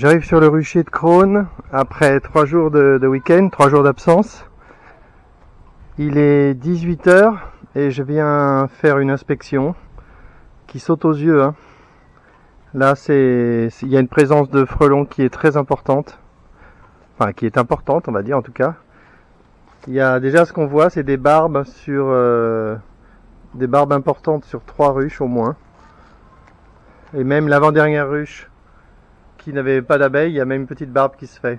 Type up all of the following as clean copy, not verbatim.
J'arrive sur le rucher de Crosne après 3 jours de week-end, 3 jours d'absence. Il est 18 h et je viens faire une inspection qui saute aux yeux. Là, il y a une présence de frelons qui est très importante. Enfin, qui est importante, on va dire en tout cas. Il y a déjà ce qu'on voit, c'est des barbes des barbes importantes sur 3 ruches au moins. Et même l'avant-dernière ruche qui n'avait pas d'abeilles, il y a même une petite barbe qui se fait.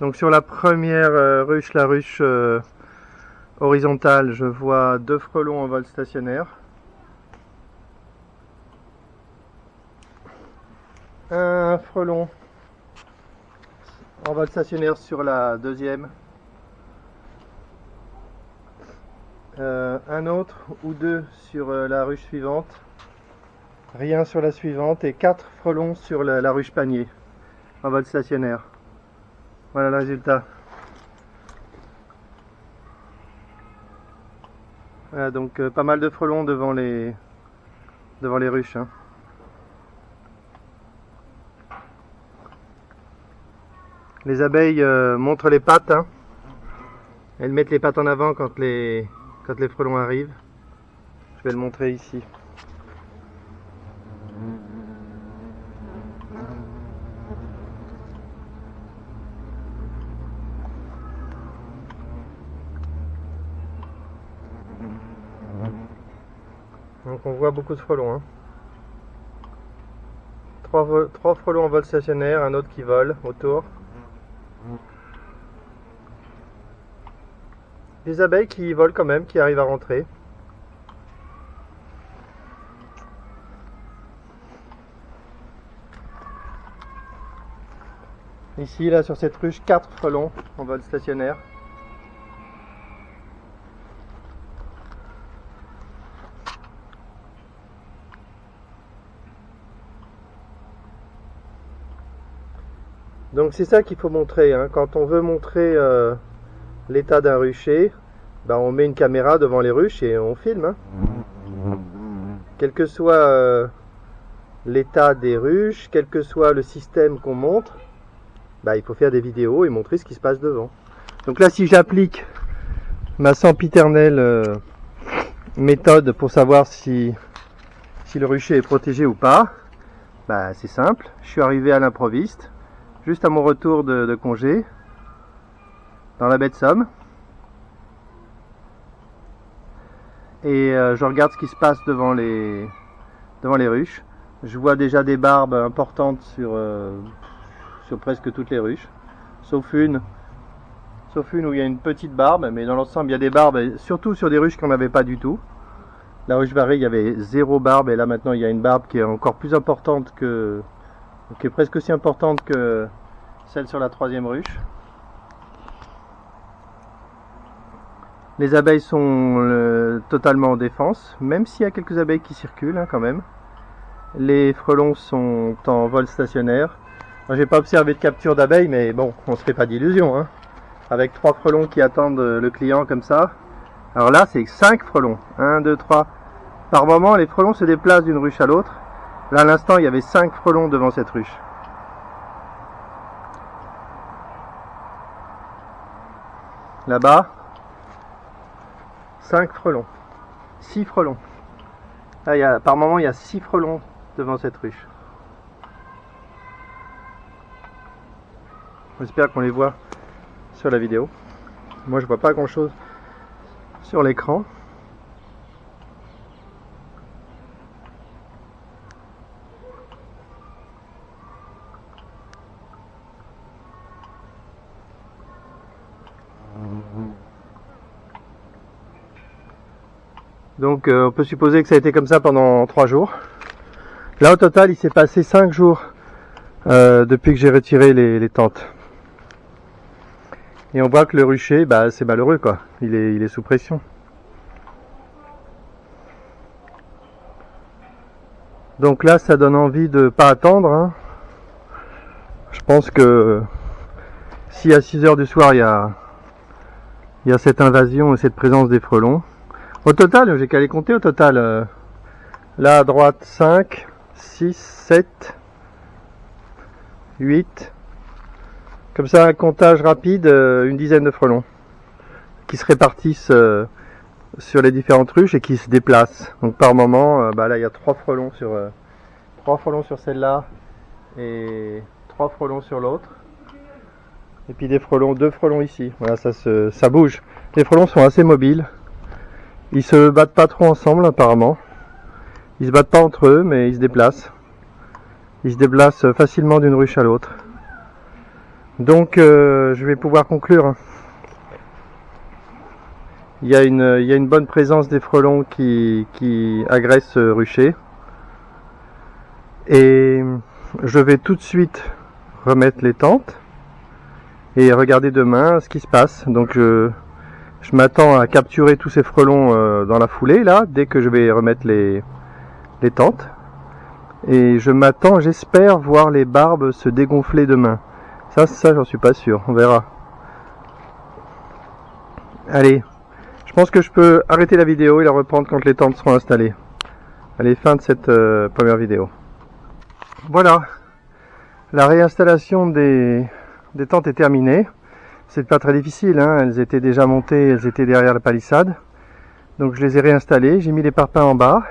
Donc sur la première ruche, la ruche horizontale, je vois 2 frelons en vol stationnaire. Un frelon en vol stationnaire sur la deuxième. Un autre ou 2 sur la ruche suivante. Rien sur la suivante et 4 frelons sur la ruche panier en vol stationnaire. Voilà le résultat. Voilà, donc pas mal de frelons devant les ruches. Les abeilles montrent les pattes. Elles mettent les pattes en avant quand les frelons arrivent. Je vais le montrer ici. Donc on voit beaucoup de frelons. 3 frelons en vol stationnaire, un autre qui vole autour. Des abeilles qui volent quand même, qui arrivent à rentrer. Ici, là, sur cette ruche, 4 frelons en vol stationnaire. Donc c'est ça qu'il faut montrer. Quand on veut montrer l'état d'un rucher, on met une caméra devant les ruches et on filme. Quel que soit l'état des ruches, quel que soit le système qu'on montre, il faut faire des vidéos et montrer ce qui se passe devant. Donc là, si j'applique ma sempiternelle méthode pour savoir si le rucher est protégé ou pas, c'est simple. Je suis arrivé à l'improviste, juste à mon retour de congé, dans la baie de Somme. Et je regarde ce qui se passe devant les ruches. Je vois déjà des barbes importantes sur presque toutes les ruches, sauf une où il y a une petite barbe, mais dans l'ensemble il y a des barbes, surtout sur des ruches qu'on n'avait pas du tout. La ruche Varée, il y avait 0 barbe, et là maintenant il y a une barbe qui est encore plus importante qui est presque aussi importante que celle sur la 3e ruche. Les abeilles sont totalement en défense, même s'il y a quelques abeilles qui circulent quand même. Les frelons sont en vol stationnaire. J'ai pas observé de capture d'abeilles, mais bon, on se fait pas d'illusions. Avec 3 frelons qui attendent le client comme ça. Alors là, c'est 5 frelons. 1, 2, 3. Par moment, les frelons se déplacent d'une ruche à l'autre. Là, à l'instant, il y avait 5 frelons devant cette ruche. Là-bas, 5 frelons. 6 frelons. Là, par moment, il y a 6 frelons devant cette ruche. J'espère qu'on les voit sur la vidéo. Moi, je vois pas grand-chose sur l'écran. Donc on peut supposer que ça a été comme ça pendant 3 jours. Là au total il s'est passé 5 jours depuis que j'ai retiré les tentes. Et on voit que le rucher, c'est malheureux quoi, il est sous pression. Donc là ça donne envie de pas attendre. Je pense que si à 6 h du soir il y a cette invasion et cette présence des frelons, au total, j'ai qu'à les compter au total. Là à droite 5, 6, 7, 8. Comme ça, un comptage rapide, une dizaine de frelons qui se répartissent sur les différentes ruches et qui se déplacent. Donc par moment, là il y a 3 frelons sur celle-là et 3 frelons sur l'autre. Et puis 2 frelons ici. Voilà, ça bouge. Les frelons sont assez mobiles. Ils se battent pas trop ensemble apparemment. Ils se battent pas entre eux, mais ils se déplacent. Ils se déplacent facilement d'une ruche à l'autre. Donc je vais pouvoir conclure. Il y a une bonne présence des frelons qui agressent ce rucher. Et je vais tout de suite remettre les tentes et regarder demain ce qui se passe. Donc je m'attends à capturer tous ces frelons dans la foulée là, dès que je vais remettre les tentes. Et j'espère voir les barbes se dégonfler demain. Ça j'en suis pas sûr, on verra. Allez, je pense que je peux arrêter la vidéo et la reprendre quand les tentes seront installées. Allez, fin de cette première vidéo. Voilà, la réinstallation des tentes est terminée. C'est pas très difficile, hein. Elles étaient déjà montées, elles étaient derrière la palissade. Donc je les ai réinstallées, j'ai mis les parpaings en bas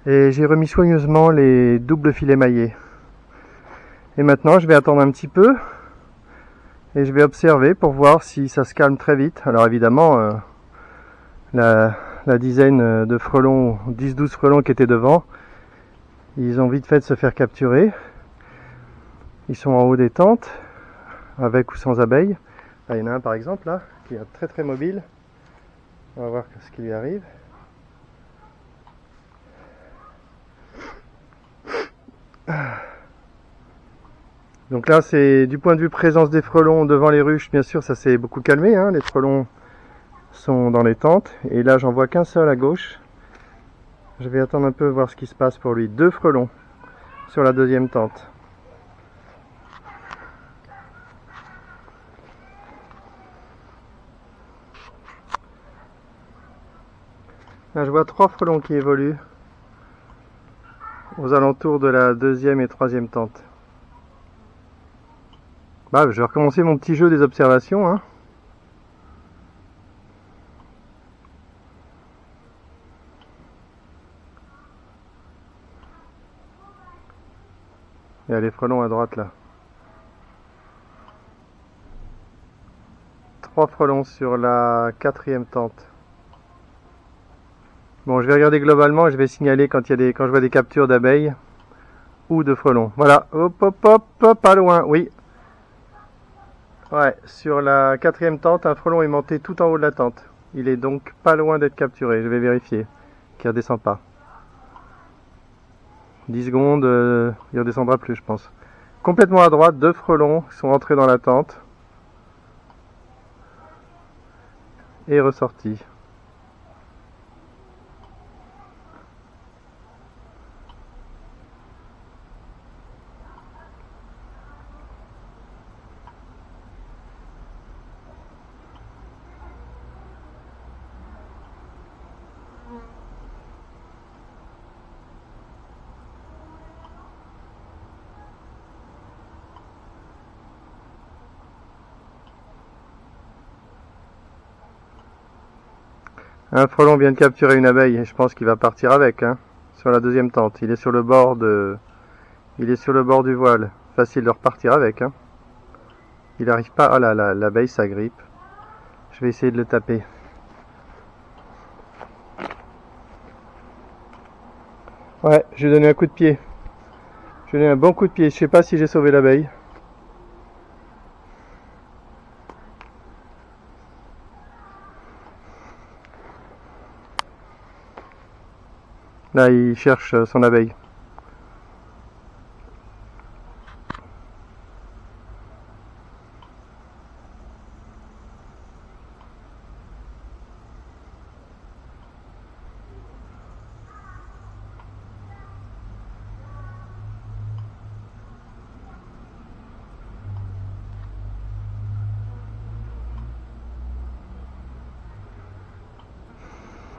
et j'ai remis soigneusement les doubles filets maillés. Et maintenant je vais attendre un petit peu et je vais observer pour voir si ça se calme très vite. Alors évidemment, la dizaine de frelons, 10-12 frelons qui étaient devant, ils ont vite fait de se faire capturer. Ils sont en haut des tentes, avec ou sans abeilles. Là, il y en a un par exemple là, qui est très très mobile. On va voir ce qui lui arrive. Donc là, c'est du point de vue présence des frelons devant les ruches, bien sûr, ça s'est beaucoup calmé, hein. Les frelons sont dans les tentes. Et là, j'en vois qu'un seul à gauche. Je vais attendre un peu, voir ce qui se passe pour lui. 2 frelons sur la deuxième tente. Là, je vois 3 frelons qui évoluent aux alentours de la deuxième et troisième tente. Je vais recommencer mon petit jeu des observations, hein. Il y a les frelons à droite là. 3 frelons sur la quatrième tente. Bon, je vais regarder globalement et je vais signaler quand je vois des captures d'abeilles ou de frelons. Voilà, hop, hop, hop, pas loin, oui. Ouais, sur la quatrième tente, un frelon est monté tout en haut de la tente. Il est donc pas loin d'être capturé, je vais vérifier qu'il ne redescend pas. 10 secondes, il redescendra plus je pense. Complètement à droite, 2 frelons qui sont rentrés dans la tente et ressortis. Un frelon vient de capturer une abeille et je pense qu'il va partir avec, hein, sur la deuxième tente. Il est sur le bord du voile. Facile de repartir avec, hein. Il n'arrive pas. Ah là, l'abeille s'agrippe. Je vais essayer de le taper. Ouais, je lui ai donné un coup de pied. Je lui ai donné un bon coup de pied. Je sais pas si j'ai sauvé l'abeille. Là, il cherche son abeille.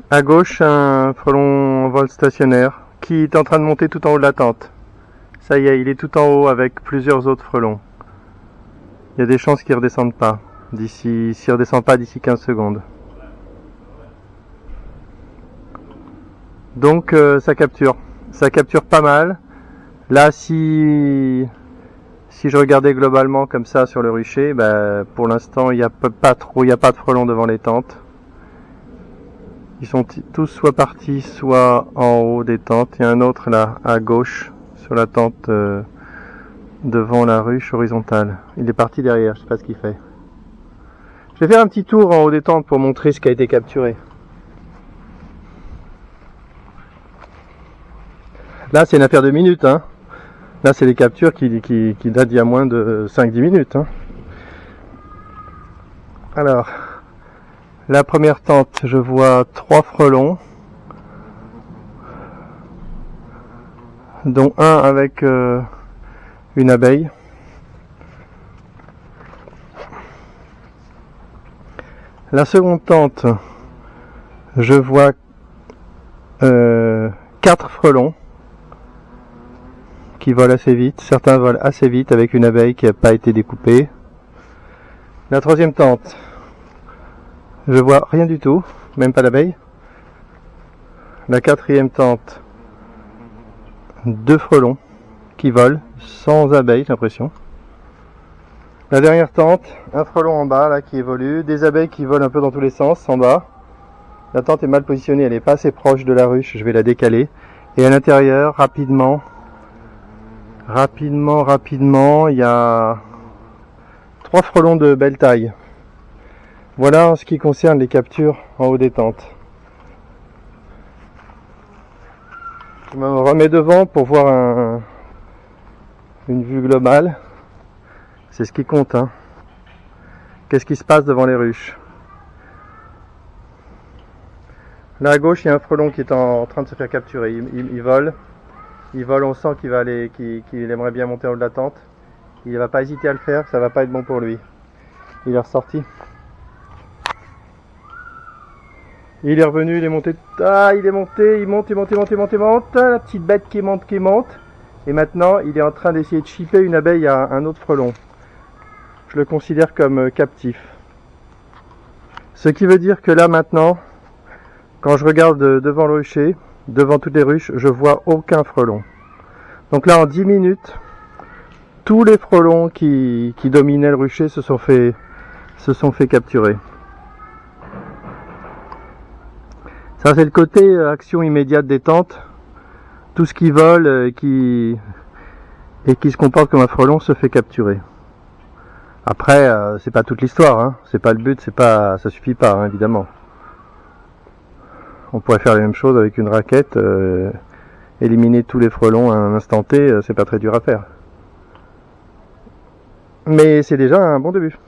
À gauche, un frelon en vol stationnaire qui est en train de monter tout en haut de la tente. Ça y est, il est tout en haut avec plusieurs autres frelons. Il y a des chances qu'il ne redescende pas. S'il ne redescend pas d'ici 15 secondes. Donc ça capture. Ça capture pas mal. Là, si je regardais globalement comme ça sur le rucher, pour l'instant, il n'y a pas de frelons devant les tentes. Ils sont tous soit partis, soit en haut des tentes. Il y a un autre là, à gauche, sur la tente devant la ruche horizontale. Il est parti derrière, je sais pas ce qu'il fait. Je vais faire un petit tour en haut des tentes pour montrer ce qui a été capturé. Là, c'est une affaire de minutes, hein. Là, c'est des captures qui datent d'il y a moins de 5-10 minutes, hein. Alors, la première tente, je vois 3 frelons, dont un avec une abeille. La seconde tente, je vois 4 frelons qui volent assez vite. Certains volent assez vite avec une abeille qui n'a pas été découpée. La troisième tente, je vois rien du tout, même pas d'abeille. La quatrième tente, 2 frelons qui volent sans abeille, j'ai l'impression. La dernière tente, un frelon en bas là qui évolue, des abeilles qui volent un peu dans tous les sens en bas. La tente est mal positionnée, elle n'est pas assez proche de la ruche, je vais la décaler. Et à l'intérieur, rapidement, il y a 3 frelons de belle taille. Voilà en ce qui concerne les captures en haut des tentes. Je me remets devant pour voir une vue globale. C'est ce qui compte, hein. Qu'est-ce qui se passe devant les ruches? Là à gauche, il y a un frelon qui est en train de se faire capturer. Il vole. Il vole, on sent qu'il aimerait bien monter en haut de la tente. Il ne va pas hésiter à le faire, ça va pas être bon pour lui. Il est ressorti. Il est revenu, il est monté. Ah, il est monté, il monte. La petite bête qui monte. Et maintenant, il est en train d'essayer de chipper une abeille à un autre frelon. Je le considère comme captif. Ce qui veut dire que là maintenant, quand je regarde devant le rucher, devant toutes les ruches, je vois aucun frelon. Donc là en 10 minutes, tous les frelons qui dominaient le rucher se sont fait capturer. Ça c'est le côté action immédiate des tentes. Tout ce qui vole et qui se comporte comme un frelon se fait capturer. Après, c'est pas toute l'histoire, hein. C'est pas le but, ça suffit pas, hein, évidemment. On pourrait faire la même chose avec une raquette, éliminer tous les frelons à un instant T, c'est pas très dur à faire. Mais c'est déjà un bon début.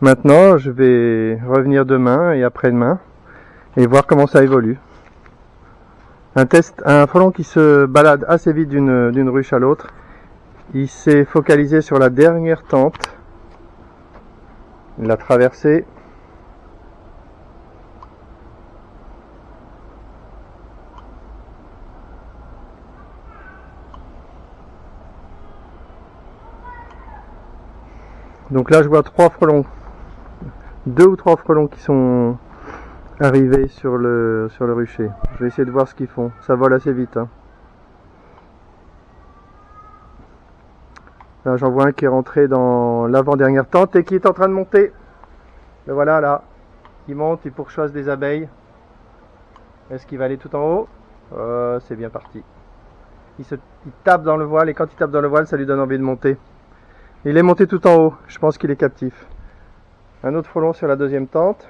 Maintenant, je vais revenir demain et après-demain et voir comment ça évolue. Un frelon qui se balade assez vite d'une ruche à l'autre. Il s'est focalisé sur la dernière tente. Il l'a traversée. Donc là je vois 3 frelons. 2 ou 3 frelons qui sont arrivés sur le rucher. Je vais essayer de voir ce qu'ils font. Ça vole assez vite, hein. Là j'en vois un qui est rentré dans l'avant-dernière tente et qui est en train de monter. Le voilà là. Il monte, il pourchasse des abeilles. Est-ce qu'il va aller tout en haut? C'est bien parti. Il tape dans le voile et quand il tape dans le voile, ça lui donne envie de monter. Il est monté tout en haut. Je pense qu'il est captif. Un autre frelon sur la deuxième tente.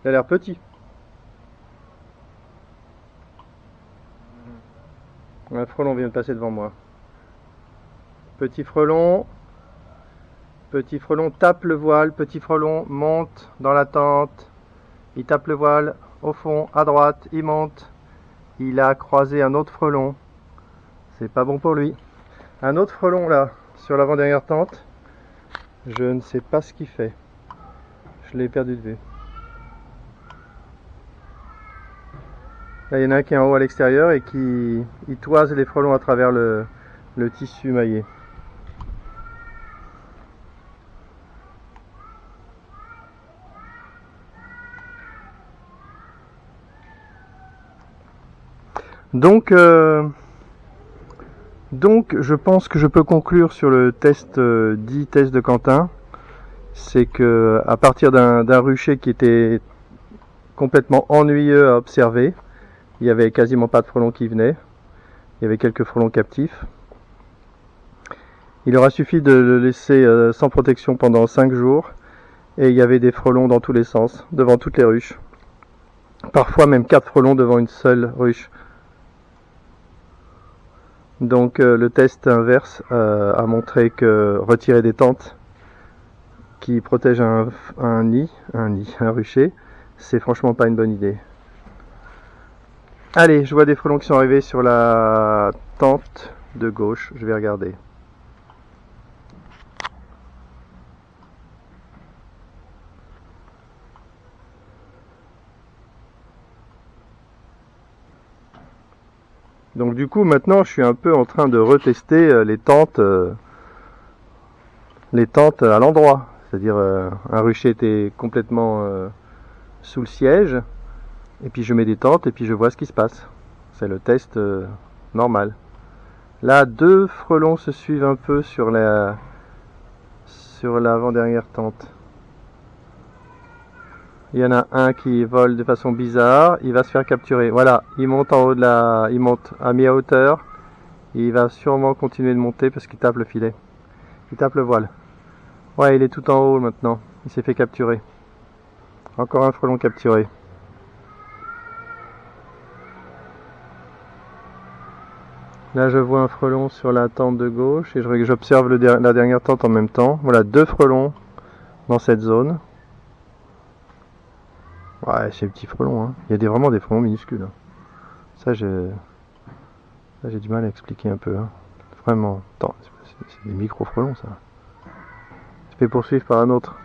Il a l'air petit. Un frelon vient de passer devant moi. Petit frelon tape le voile, petit frelon monte dans la tente, il tape le voile au fond, à droite, il monte, il a croisé un autre frelon, c'est pas bon pour lui. Un autre frelon là, sur l'avant-dernière tente, je ne sais pas ce qu'il fait, je l'ai perdu de vue. Là, il y en a un qui est en haut à l'extérieur et qui il toise les frelons à travers le tissu maillé. Donc, je pense que je peux conclure sur le test dit test de Quentin. C'est que à partir d'un rucher qui était complètement ennuyeux à observer, il y avait quasiment pas de frelons qui venaient. Il y avait quelques frelons captifs. Il aura suffi de le laisser sans protection pendant 5 jours et il y avait des frelons dans tous les sens, devant toutes les ruches. Parfois même 4 frelons devant une seule ruche. Donc le test inverse a montré que retirer des tentes qui protègent un rucher, c'est franchement pas une bonne idée. Allez, je vois des frelons qui sont arrivés sur la tente de gauche, je vais regarder. Donc du coup maintenant je suis un peu en train de retester les tentes à l'endroit. C'est-à-dire un rucher était complètement sous le siège, et puis je mets des tentes et puis je vois ce qui se passe. C'est le test normal. Là, 2 frelons se suivent un peu sur l'avant-dernière tente. Il y en a un qui vole de façon bizarre, il va se faire capturer. Voilà, il monte en haut il monte à mi-hauteur. Il va sûrement continuer de monter parce qu'il tape le filet. Il tape le voile. Ouais, il est tout en haut maintenant. Il s'est fait capturer. Encore un frelon capturé. Là, je vois un frelon sur la tente de gauche et j'observe la dernière tente en même temps. Voilà, 2 frelons dans cette zone. Ouais, c'est petit frelon, hein. Il y a vraiment des frelons minuscules. Ça, j'ai du mal à expliquer un peu. Hein. Vraiment. Attends, c'est des micro-frelons, ça. Je vais poursuivre par un autre.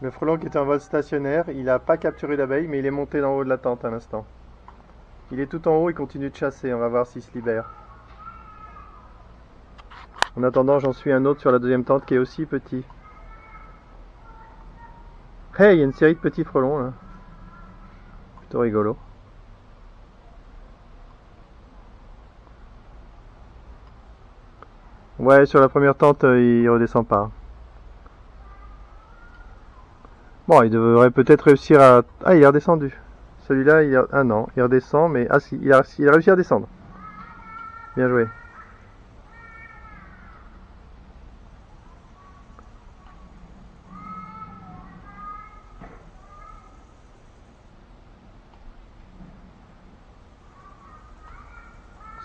Le frelon qui était en vol stationnaire, il n'a pas capturé d'abeille, mais il est monté d'en haut de la tente à l'instant. Il est tout en haut, il continue de chasser, on va voir s'il se libère. En attendant, j'en suis un autre sur la deuxième tente qui est aussi petit. Hey, il y a une série de petits frelons là. Plutôt rigolo. Ouais, sur la première tente, il redescend pas. Bon, il devrait peut-être réussir à... Ah, il est redescendu. Celui-là, ah non, il redescend, mais... Ah si, il a réussi à descendre. Bien joué.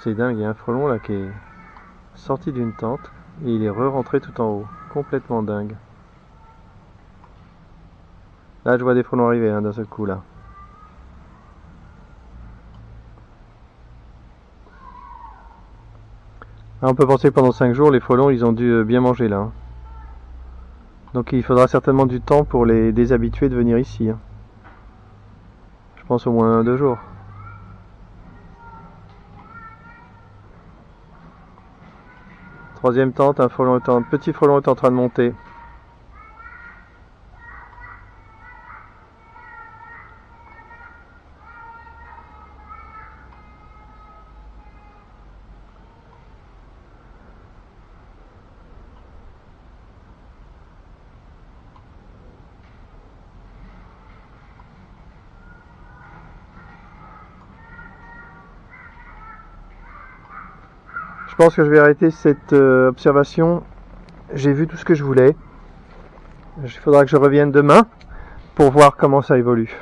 C'est dingue, il y a un frelon là qui est sorti d'une tente et il est re-rentré tout en haut. Complètement dingue. Là, je vois des frelons arriver hein, d'un seul coup là. Là, on peut penser que pendant 5 jours, les frelons, ils ont dû bien manger là. Hein. Donc il faudra certainement du temps pour les déshabituer de venir ici. Hein. Je pense au moins 2 jours. Troisième tente, un petit frelon est en train de monter. Je pense que je vais arrêter cette observation. J'ai vu tout ce que je voulais. Il faudra que je revienne demain pour voir comment ça évolue.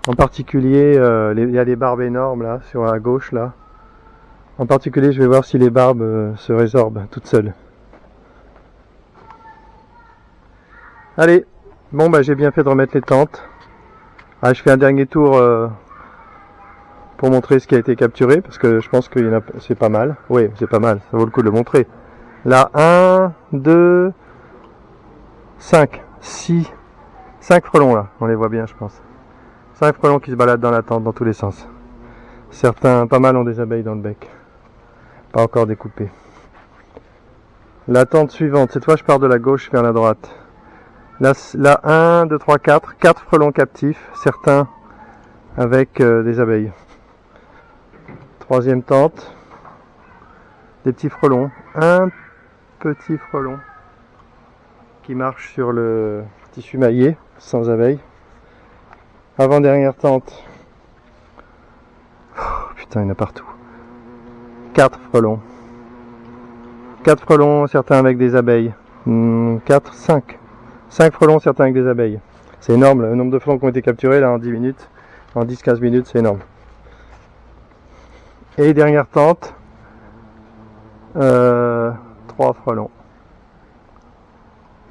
En particulier, il y a les barbes énormes là, sur la gauche là. En particulier, je vais voir si les barbes se résorbent toutes seules. Allez, bon bah j'ai bien fait de remettre les tentes. Ah, je fais un dernier tour pour montrer ce qui a été capturé, parce que je pense que c'est pas mal. Oui, c'est pas mal, ça vaut le coup de le montrer. Là, 1, 2, 5, 6, 5 frelons là, on les voit bien je pense. 5 frelons qui se baladent dans la tente dans tous les sens. Certains, pas mal, ont des abeilles dans le bec. Pas encore découpées. La tente suivante, cette fois je pars de la gauche vers la droite. Là 1, 2, 3, 4. 4 frelons captifs, certains avec des abeilles. Troisième tente. Des petits frelons. Un petit frelon qui marche sur le tissu maillé, sans abeilles. Avant-dernière tente. Oh, putain, il y en a partout. 4 frelons. 4 frelons, certains avec des abeilles. 4, 5. 5 frelons, certains avec des abeilles. C'est énorme, le nombre de frelons qui ont été capturés là en 10 minutes. En 10-15 minutes, c'est énorme. Et dernière tente. 3 frelons.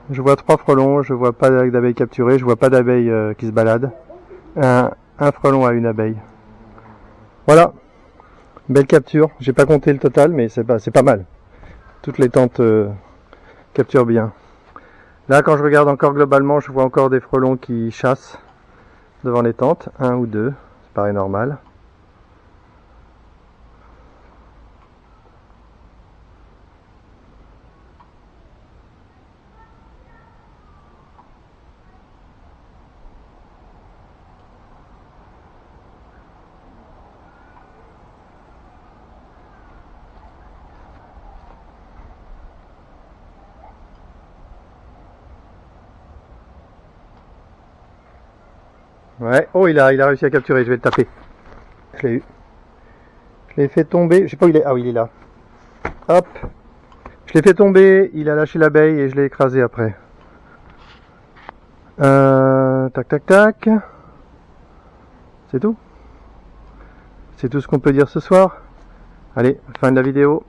Je vois 3 frelons, je vois pas d'abeilles capturées, je vois pas d'abeilles qui se baladent. Un frelon à une abeille. Voilà. Belle capture. J'ai pas compté le total, mais c'est pas mal. Toutes les tentes capturent bien. Là, quand je regarde encore globalement, je vois encore des frelons qui chassent devant les tentes. 1 ou 2, ça paraît normal. Ouais, oh il a réussi à capturer, je vais le taper. Je l'ai eu. Je l'ai fait tomber, je sais pas où il est, ah oui il est là. Hop. Je l'ai fait tomber, il a lâché l'abeille et je l'ai écrasé après. Tac tac tac. C'est tout. C'est tout ce qu'on peut dire ce soir. Allez, fin de la vidéo.